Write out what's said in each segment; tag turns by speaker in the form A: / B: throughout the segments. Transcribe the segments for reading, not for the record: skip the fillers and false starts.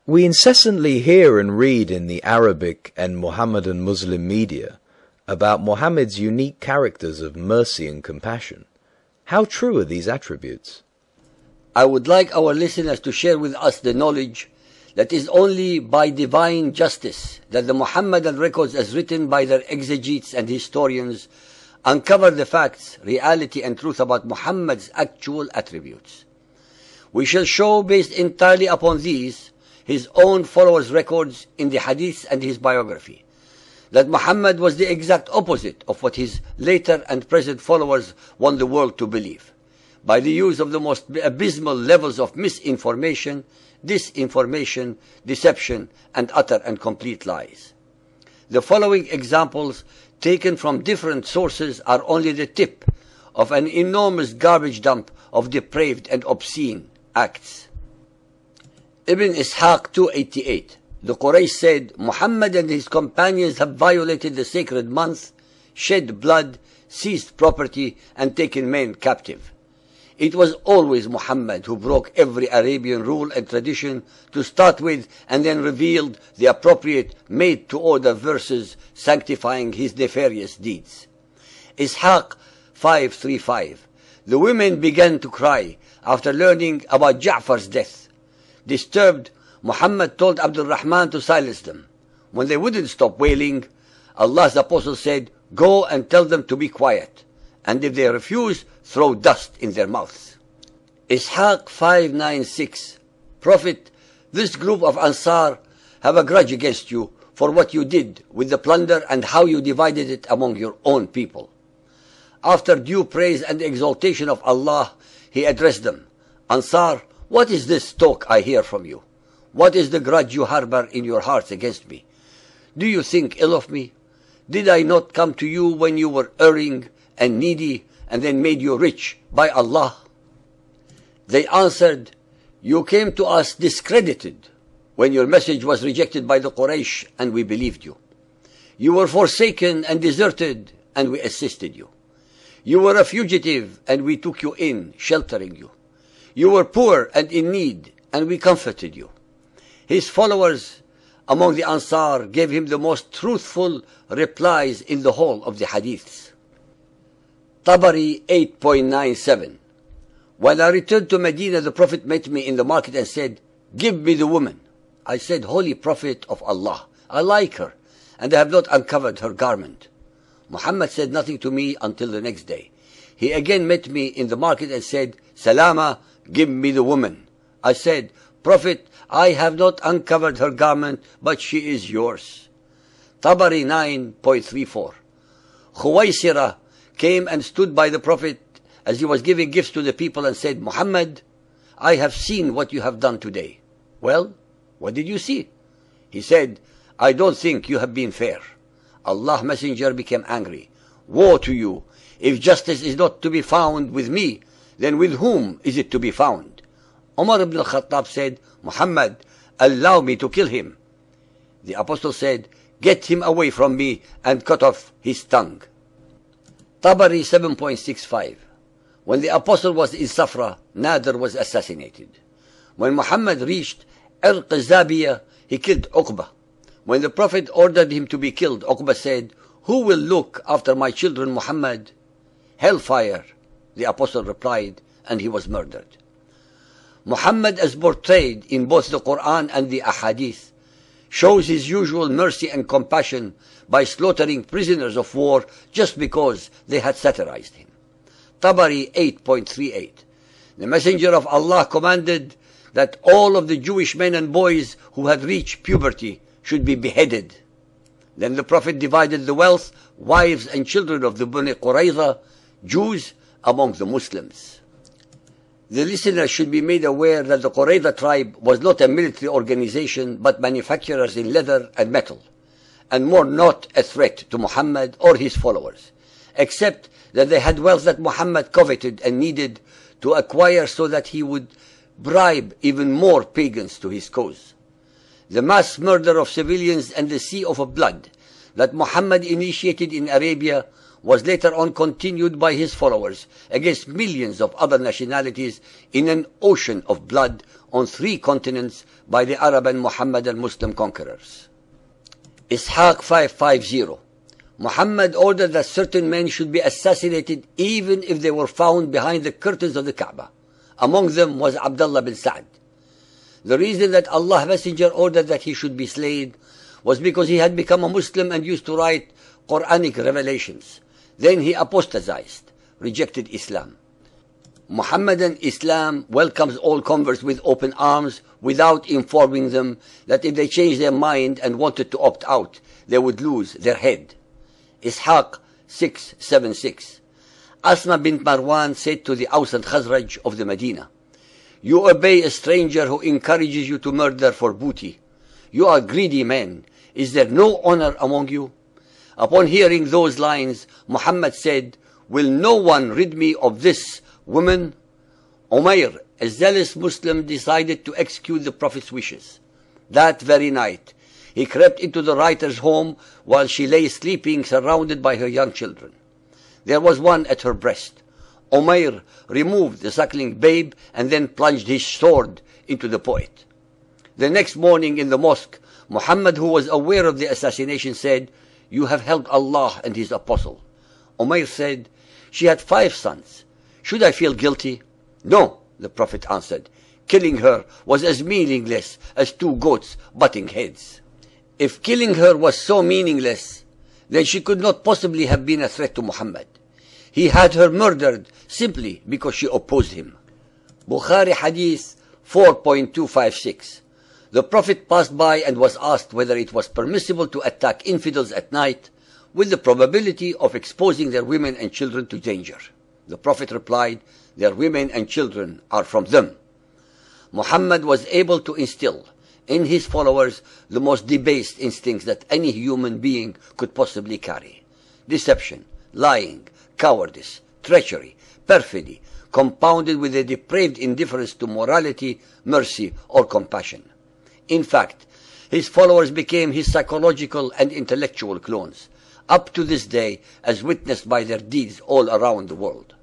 A: We incessantly hear and read in the Arabic and Mohammedan Muslim media about Muhammad's unique characters of mercy and compassion. How true are these attributes?
B: I would like our listeners to share with us the knowledge that is only by divine justice that the Muhammadan records as written by their exegetes and historians uncover the facts, reality and truth about Muhammad's actual attributes. We shall show, based entirely upon these, his own followers' records in the hadiths and his biography, that Muhammad was the exact opposite of what his later and present followers want the world to believe, by the use of the most abysmal levels of misinformation, disinformation, deception, and utter and complete lies. The following examples, taken from different sources, are only the tip of an enormous garbage dump of depraved and obscene acts. Ibn Ishaq 288. The Quraysh said, Muhammad and his companions have violated the sacred month, shed blood, seized property, and taken men captive. It was always Muhammad who broke every Arabian rule and tradition to start with, and then revealed the appropriate made-to-order verses sanctifying his nefarious deeds. Ishaq 535. The women began to cry after learning about Ja'far's death. Disturbed, Muhammad told Abdul Rahman to silence them. When they wouldn't stop wailing, Allah's apostle said, Go and tell them to be quiet, and if they refuse, throw dust in their mouths. Ishaq 596. Prophet, this group of Ansar have a grudge against you for what you did with the plunder and how you divided it among your own people. After due praise and exaltation of Allah, he addressed them, Ansar, what is this talk I hear from you? What is the grudge you harbor in your hearts against me? Do you think ill of me? Did I not come to you when you were erring and needy, and then made you rich by Allah? They answered, You came to us discredited when your message was rejected by the Quraysh, and we believed you. You were forsaken and deserted, and we assisted you. You were a fugitive, and we took you in, sheltering you. You were poor and in need, and we comforted you. His followers among the Ansar gave him the most truthful replies in the whole of the hadiths. Tabari 8.97. When I returned to Medina, the Prophet met me in the market and said, Give me the woman. I said, Holy Prophet of Allah, I like her, and I have not uncovered her garment. Muhammad said nothing to me until the next day. He again met me in the market and said, Salama, give me the woman. I said, Prophet, I have not uncovered her garment, but she is yours. Tabari 9.34. Khuwaisira came and stood by the Prophet as he was giving gifts to the people and said, Muhammad, I have seen what you have done today. Well, what did you see? He said, I don't think you have been fair. Allah's messenger became angry. Woe to you! If justice is not to be found with me, then with whom is it to be found? Umar ibn al-Khattab said, Muhammad, allow me to kill him. The apostle said, Get him away from me and cut off his tongue. Tabari 7.65. When the apostle was in Safra, Nadir was assassinated. When Muhammad reached Al-Qazabiyah, he killed Uqba. When the Prophet ordered him to be killed, Uqba said, Who will look after my children, Muhammad? Hellfire, the apostle replied, and he was murdered. Muhammad, as portrayed in both the Quran and the Ahadith, shows his usual mercy and compassion by slaughtering prisoners of war just because they had satirized him. Tabari 8.38. The Messenger of Allah commanded that all of the Jewish men and boys who had reached puberty should be beheaded. Then the Prophet divided the wealth, wives and children of the Bani Qurayza, Jews, among the Muslims. The listeners should be made aware that the Qurayza tribe was not a military organization but manufacturers in leather and metal, and more not a threat to Muhammad or his followers, except that they had wealth that Muhammad coveted and needed to acquire so that he would bribe even more pagans to his cause. The mass murder of civilians and the sea of blood that Muhammad initiated in Arabia was later on continued by his followers against millions of other nationalities in an ocean of blood on 3 continents by the Arab and Muhammadan Muslim conquerors. Ishaq 550. Muhammad ordered that certain men should be assassinated even if they were found behind the curtains of the Kaaba. Among them was Abdullah bin Sa'd. The reason that Allah's Messenger ordered that he should be slain was because he had become a Muslim and used to write Quranic revelations. Then he apostatized, rejected Islam. Muhammadan Islam welcomes all converts with open arms without informing them that if they changed their mind and wanted to opt out, they would lose their head. Ishaq 676. Asma bint Marwan said to the Aus and Khazraj of the Medina, "You obey a stranger who encourages you to murder for booty. You are greedy men. Is there no honor among you?" Upon hearing those lines, Muhammad said, "Will no one rid me of this woman?" Umayr, a zealous Muslim, decided to execute the Prophet's wishes. That very night, he crept into the writer's home while she lay sleeping surrounded by her young children. There was one at her breast. Umayr removed the suckling babe and then plunged his sword into the poet. The next morning in the mosque, Muhammad, who was aware of the assassination, said, "You have helped Allah and His Apostle." Umayr said, "She had 5 sons. Should I feel guilty?" "No," the Prophet answered. "Killing her was as meaningless as 2 goats butting heads." If killing her was so meaningless, then she could not possibly have been a threat to Muhammad. He had her murdered simply because she opposed him. Bukhari Hadith 4.256. The Prophet passed by and was asked whether it was permissible to attack infidels at night with the probability of exposing their women and children to danger. The Prophet replied, "Their women and children are from them." Muhammad was able to instill in his followers the most debased instincts that any human being could possibly carry. Deception, lying, cowardice, treachery, perfidy, compounded with a depraved indifference to morality, mercy, or compassion. In fact, his followers became his psychological and intellectual clones, up to this day, as witnessed by their deeds all around the world.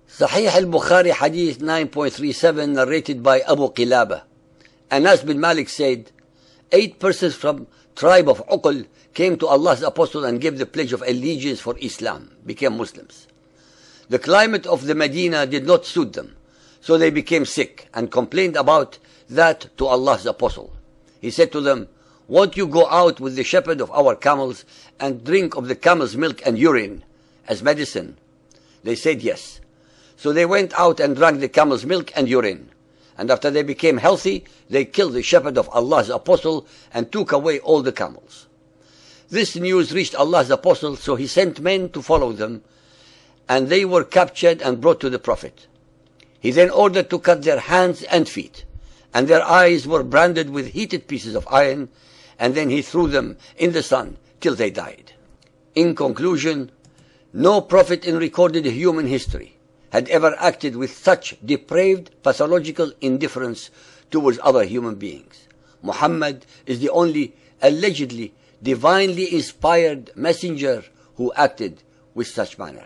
B: Sahih al-Bukhari Hadith 9.37, narrated by Abu Qilaba. Anas bin Malik said, 8 persons from tribe of Uql came to Allah's Apostle and gave the pledge of allegiance for Islam, became Muslims. The climate of the Medina did not suit them, so they became sick and complained about that to Allah's Apostle. He said to them, "Won't you go out with the shepherd of our camels and drink of the camel's milk and urine as medicine?" They said yes. So they went out and drank the camel's milk and urine. And after they became healthy, they killed the shepherd of Allah's Apostle and took away all the camels. This news reached Allah's Apostle, so he sent men to follow them, and they were captured and brought to the Prophet. He then ordered to cut their hands and feet, and their eyes were branded with heated pieces of iron, and then he threw them in the sun till they died. In conclusion, no prophet in recorded human history had ever acted with such depraved, pathological indifference towards other human beings. Muhammad is the only allegedly divinely inspired messenger who acted with such manner.